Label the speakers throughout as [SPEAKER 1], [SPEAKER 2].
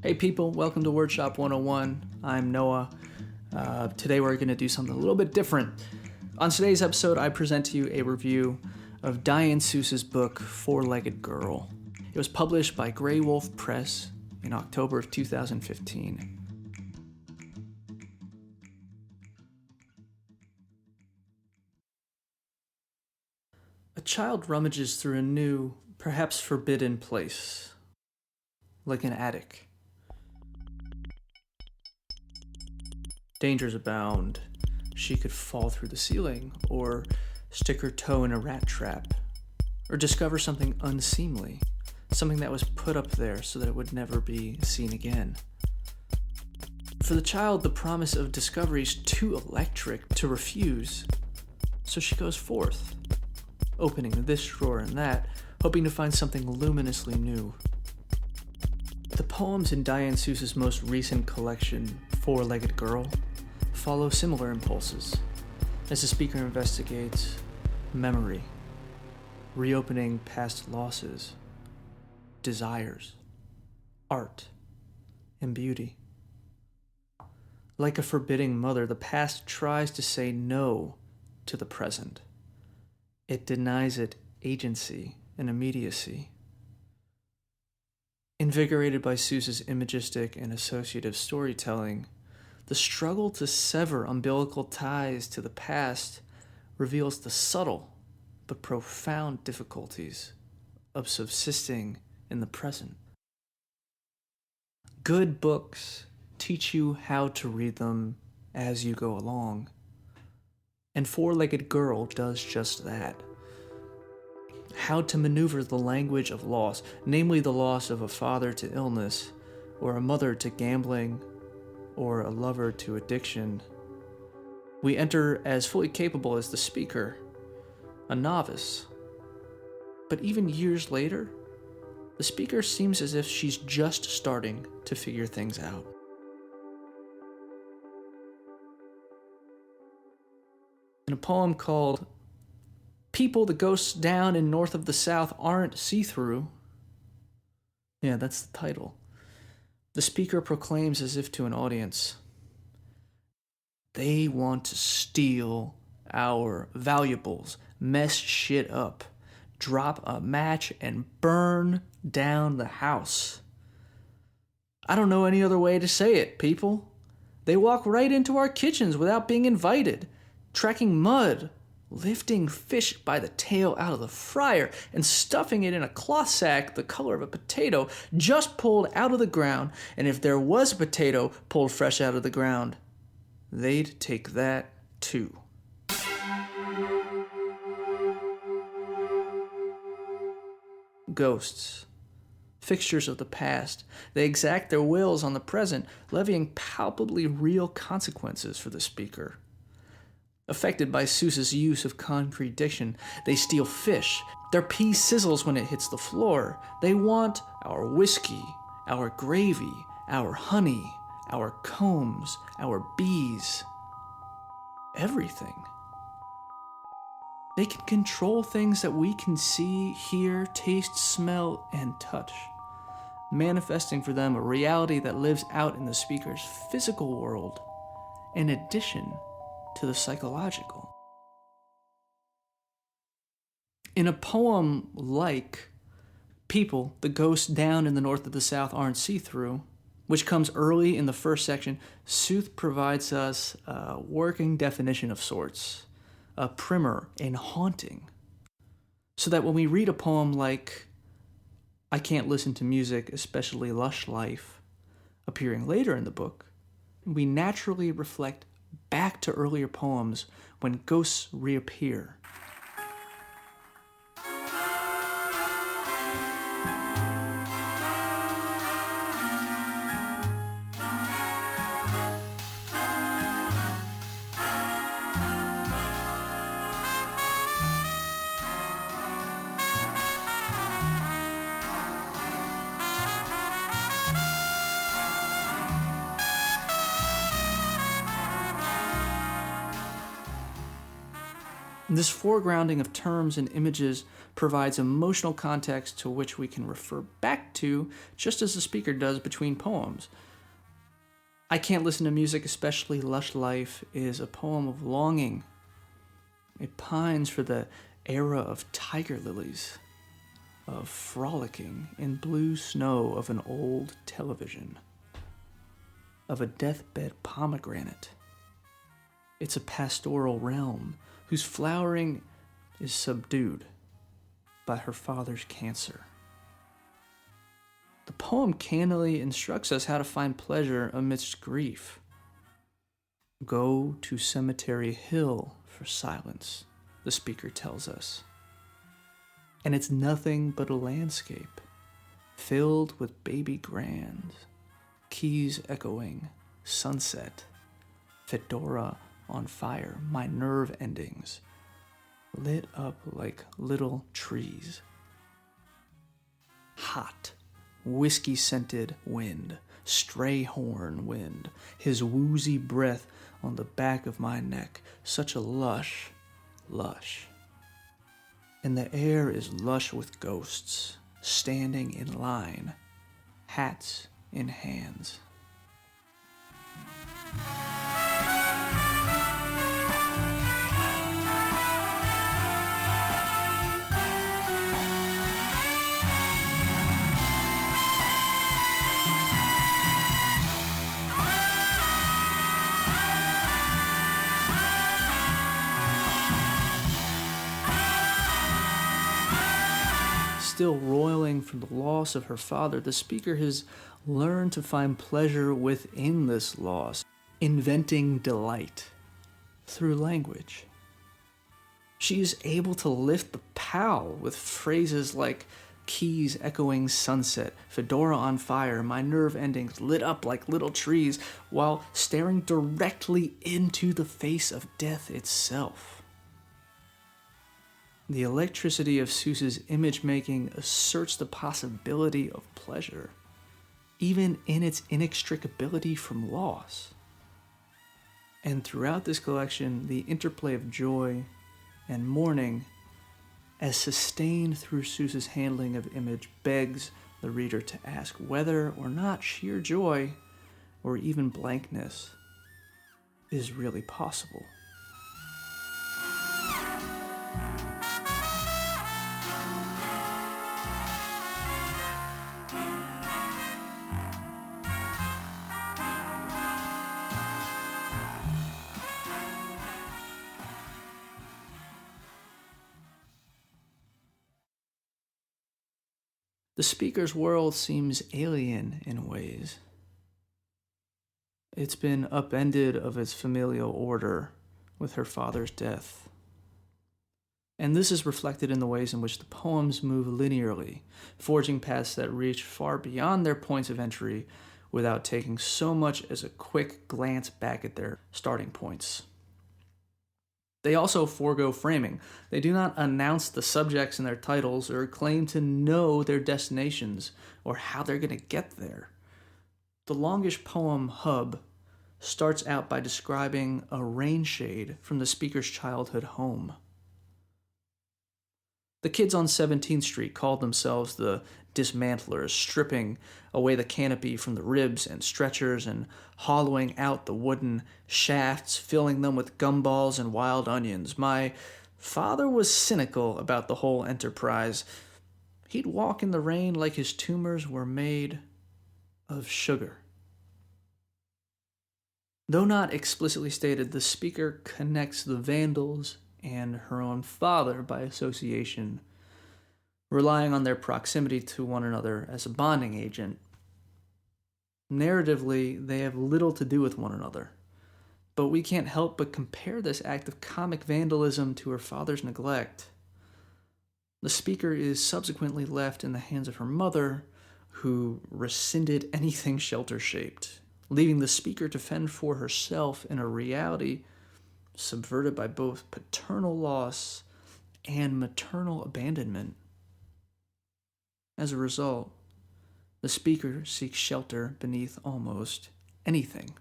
[SPEAKER 1] Hey people, welcome to Wordshop 101. I'm Noah. Today we're going to do something a little bit different. On today's episode, I present to you a review of Diane Seuss's book, FourLegged Girl. It was published by Graywolf Press in October of 2015. A child rummages through a new, perhaps forbidden place, like an attic. Dangers abound. She could fall through the ceiling, or stick her toe in a rat trap, or discover something unseemly, something that was put up there so that it would never be seen again. For the child, the promise of discovery is too electric to refuse, so she goes forth, opening this drawer and that, hoping to find something luminously new. The poems in Diane Seuss's most recent collection, FourLegged Girl, follow similar impulses as the speaker investigates memory, reopening past losses, desires, art, and beauty. Like a forbidding mother, the past tries to say no to the present. It denies it agency and immediacy. Invigorated by Seuss's imagistic and associative storytelling, the struggle to sever umbilical ties to the past reveals the subtle but profound difficulties of subsisting in the present. Good books teach you how to read them as you go along, and FourLegged Girl does just that. How to maneuver the language of loss, namely the loss of a father to illness, or a mother to gambling, or a lover to addiction. We enter as fully capable as the speaker, a novice. But even years later, the speaker seems as if she's just starting to figure things out. In a poem called People the Ghosts Down and North of the South Aren't See-Through, yeah, that's the title, the speaker proclaims as if to an audience, they want to steal our valuables, mess shit up, drop a match and burn down the house. I don't know any other way to say it, people. They walk right into our kitchens without being invited, tracking mud, lifting fish by the tail out of the fryer and stuffing it in a cloth sack the color of a potato just pulled out of the ground, and if there was a potato pulled fresh out of the ground, they'd take that too. Ghosts, fixtures of the past, they exact their wills on the present, levying palpably real consequences for the speaker. Affected by Seuss's use of concrete diction, they steal fish. Their pee sizzles when it hits the floor. They want our whiskey, our gravy, our honey, our combs, our bees, everything. They can control things that we can see, hear, taste, smell, and touch, manifesting for them a reality that lives out in the speaker's physical world, in addition to the psychological. In a poem like People, the Ghosts Down in the North of the South Aren't See-Through, which comes early in the first section, Seuss provides us a working definition of sorts, a primer and haunting, so that when we read a poem like I Can't Listen to Music, Especially Lush Life, appearing later in the book, we naturally reflect back to earlier poems when ghosts reappear. This foregrounding of terms and images provides emotional context to which we can refer back to, just as the speaker does between poems. I Can't Listen to Music, Especially Lush Life, is a poem of longing. It pines for the era of tiger lilies, of frolicking in blue snow of an old television, of a deathbed pomegranate. It's a pastoral realm whose flowering is subdued by her father's cancer. The poem candidly instructs us how to find pleasure amidst grief. Go to Cemetery Hill for silence, the speaker tells us. And it's nothing but a landscape, filled with baby grands, keys echoing, sunset, fedora on fire, my nerve endings, lit up like little trees. Hot, whiskey-scented wind, stray horn wind, his woozy breath on the back of my neck, such a lush. And the air is lush with ghosts, standing in line, hats in hands. Still roiling from the loss of her father, the speaker has learned to find pleasure within this loss, inventing delight through language. She is able to lift the pow with phrases like keys echoing sunset, fedora on fire, my nerve endings lit up like little trees, while staring directly into the face of death itself. The electricity of Seuss's image-making asserts the possibility of pleasure, even in its inextricability from loss. And throughout this collection, the interplay of joy and mourning, as sustained through Seuss's handling of image, begs the reader to ask whether or not sheer joy, or even blankness, is really possible. The speaker's world seems alien in ways. It's been upended of its familial order with her father's death. And this is reflected in the ways in which the poems move linearly, forging paths that reach far beyond their points of entry without taking so much as a quick glance back at their starting points. They also forego framing. They do not announce the subjects in their titles or claim to know their destinations or how they're going to get there. The longish poem, Hub, starts out by describing a rain shade from the speaker's childhood home. The kids on 17th Street called themselves the dismantlers, stripping away the canopy from the ribs and stretchers and hollowing out the wooden shafts, filling them with gumballs and wild onions. My father was cynical about the whole enterprise. He'd walk in the rain like his tumors were made of sugar. Though not explicitly stated, the speaker connects the Vandals and her own father by association, relying on their proximity to one another as a bonding agent. Narratively, they have little to do with one another, but we can't help but compare this act of comic vandalism to her father's neglect. The speaker is subsequently left in the hands of her mother, who rescinded anything shelter-shaped, leaving the speaker to fend for herself in a reality subverted by both paternal loss and maternal abandonment. As a result, the speaker seeks shelter beneath almost anything.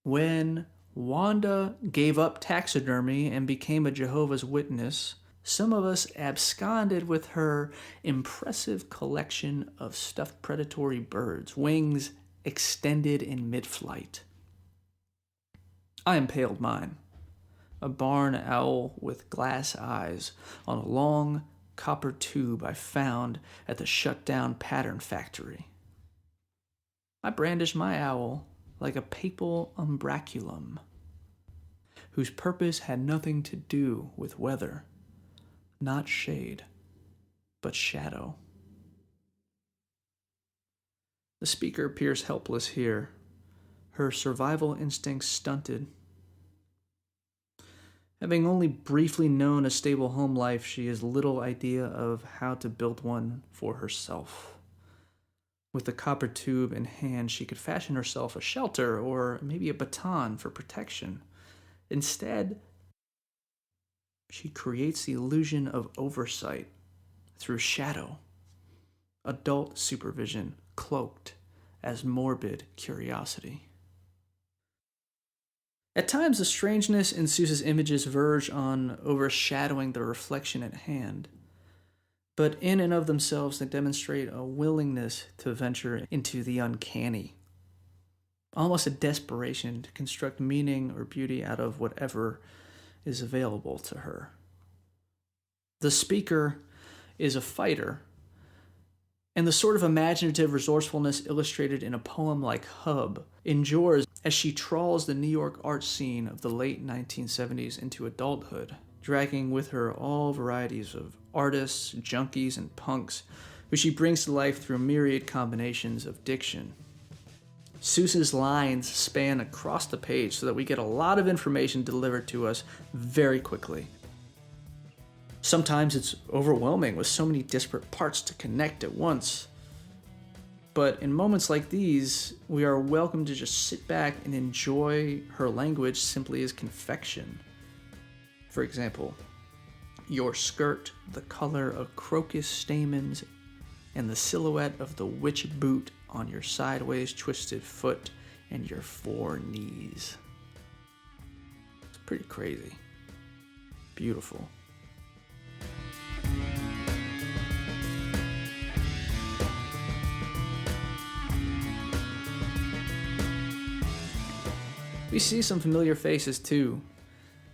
[SPEAKER 1] When Wanda gave up taxidermy and became a Jehovah's Witness. Some of us absconded with her impressive collection of stuffed predatory birds, wings extended in mid-flight. I impaled mine, a barn owl with glass eyes, on a long copper tube I found at the shut-down pattern factory. I brandished my owl like a papal umbraculum, whose purpose had nothing to do with weather, not shade, but shadow. The speaker appears helpless here, her survival instincts stunted. Having only briefly known a stable home life, she has little idea of how to build one for herself. With the copper tube in hand, she could fashion herself a shelter or maybe a baton for protection. Instead, she creates the illusion of oversight through shadow, adult supervision cloaked as morbid curiosity. At times, the strangeness in Seuss's images verge on overshadowing the reflection at hand, but in and of themselves, they demonstrate a willingness to venture into the uncanny, almost a desperation to construct meaning or beauty out of whatever is available to her. The speaker is a fighter, and the sort of imaginative resourcefulness illustrated in a poem like Hub endures as she trawls the New York art scene of the late 1970s into adulthood, dragging with her all varieties of artists, junkies, and punks, who she brings to life through myriad combinations of diction. Seuss's lines span across the page so that we get a lot of information delivered to us very quickly. Sometimes it's overwhelming with so many disparate parts to connect at once. But in moments like these, we are welcome to just sit back and enjoy her language simply as confection. For example, your skirt, the color of crocus stamens, and the silhouette of the witch boot on your sideways twisted foot and your 4 knees. It's pretty crazy. Beautiful. We see some familiar faces too.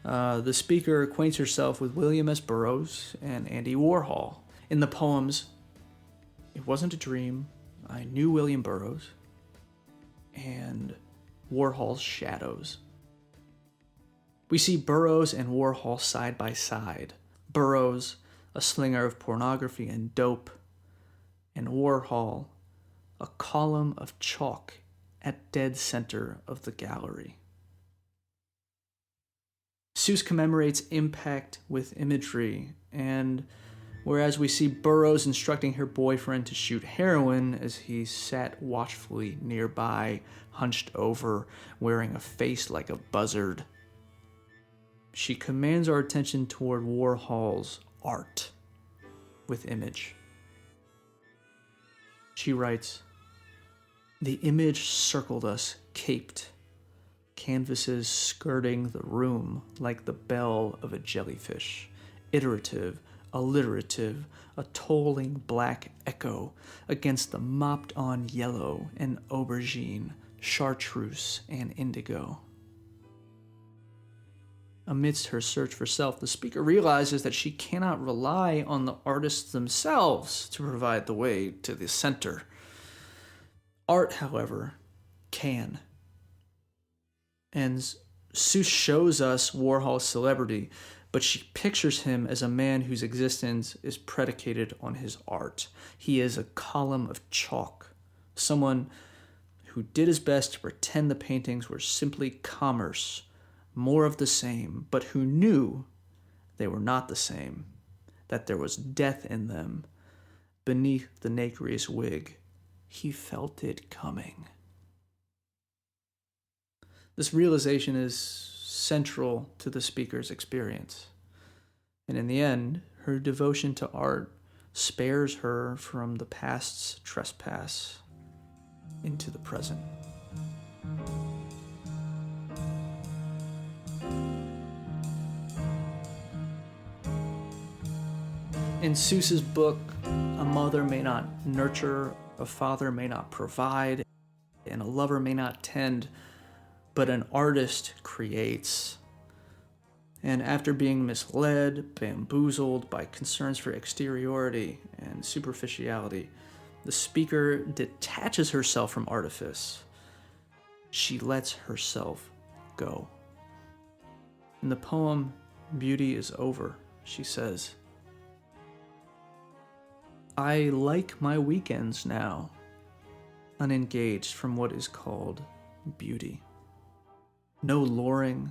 [SPEAKER 1] The speaker acquaints herself with William S. Burroughs and Andy Warhol. In the poems, "It Wasn't a Dream," "I Knew William Burroughs," and Warhol's Shadows. We see Burroughs and Warhol side by side. Burroughs, a slinger of pornography and dope, and Warhol, a column of chalk at dead center of the gallery. Seuss commemorates impact with imagery, and whereas we see Burroughs instructing her boyfriend to shoot heroin as he sat watchfully nearby, hunched over, wearing a face like a buzzard, she commands our attention toward Warhol's art with image. She writes, "The image circled us, caped, canvases skirting the room like the bell of a jellyfish, iterative, alliterative, a tolling black echo against the mopped-on yellow and aubergine, chartreuse, and indigo." Amidst her search for self, the speaker realizes that she cannot rely on the artists themselves to provide the way to the center. Art, however, can. And Seuss shows us Warhol's celebrity, but she pictures him as a man whose existence is predicated on his art. He is a column of chalk, someone who did his best to pretend the paintings were simply commerce, more of the same, but who knew they were not the same, that there was death in them beneath the nacreous wig. He felt it coming. This realization is central to the speaker's experience. And in the end, her devotion to art spares her from the past's trespass into the present. In Seuss's book, a mother may not nurture, a father may not provide, and a lover may not tend, but an artist creates. And after being misled, bamboozled by concerns for exteriority and superficiality, the speaker detaches herself from artifice. She lets herself go. In the poem, Beauty is Over, she says, I like my weekends now, unengaged from what is called beauty. No luring,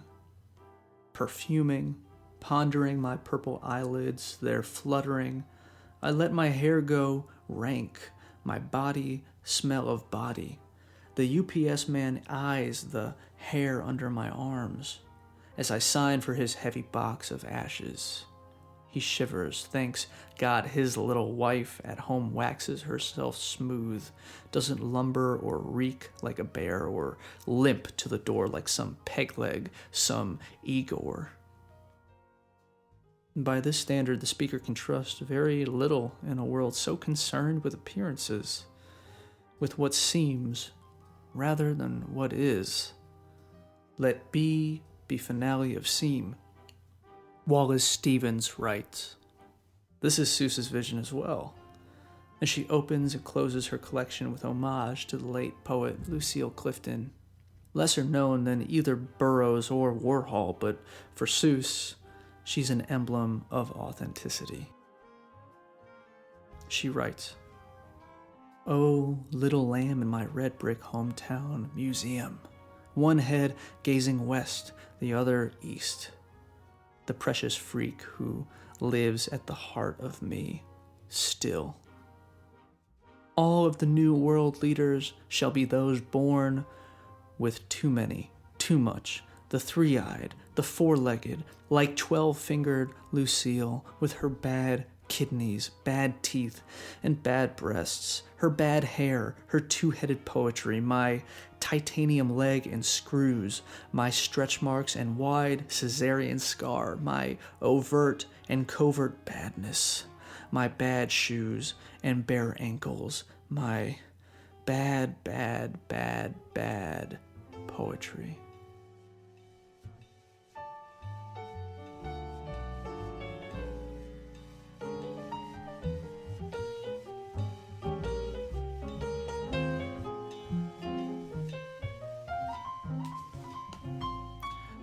[SPEAKER 1] perfuming, pondering my purple eyelids, their fluttering. I let my hair go rank, my body smell of body. The UPS man eyes the hair under my arms as I sign for his heavy box of ashes. He shivers, thanks God his little wife at home waxes herself smooth, doesn't lumber or reek like a bear or limp to the door like some peg leg, some Igor. By this standard, the speaker can trust very little in a world so concerned with appearances, with what seems rather than what is. Let be finale of seem. Wallace Stevens writes, this is Seuss's vision as well, and she opens and closes her collection with homage to the late poet Lucille Clifton, lesser known than either Burroughs or Warhol, but for Seuss, she's an emblem of authenticity. She writes, oh, little lamb in my red brick hometown museum, one head gazing west, the other east. The precious freak who lives at the heart of me still. All of the new world leaders shall be those born with too many, too much, the three-eyed, the four-legged, like 12-fingered Lucille with her bad kidneys, bad teeth, and bad breasts, her bad hair, her two-headed poetry, my titanium leg and screws, my stretch marks and wide cesarean scar, my overt and covert badness, my bad shoes and bare ankles, my bad poetry.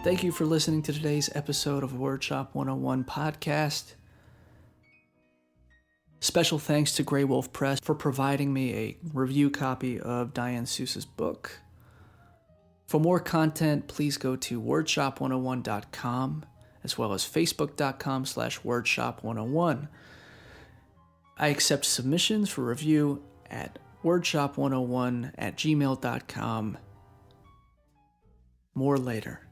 [SPEAKER 1] Thank you for listening to today's episode of Wordshop 101 podcast. Special thanks to Graywolf Press for providing me a review copy of Diane Seuss's book. For more content, please go to wordshop101.com as well as facebook.com/wordshop101. I accept submissions for review at wordshop101@gmail.com. More later.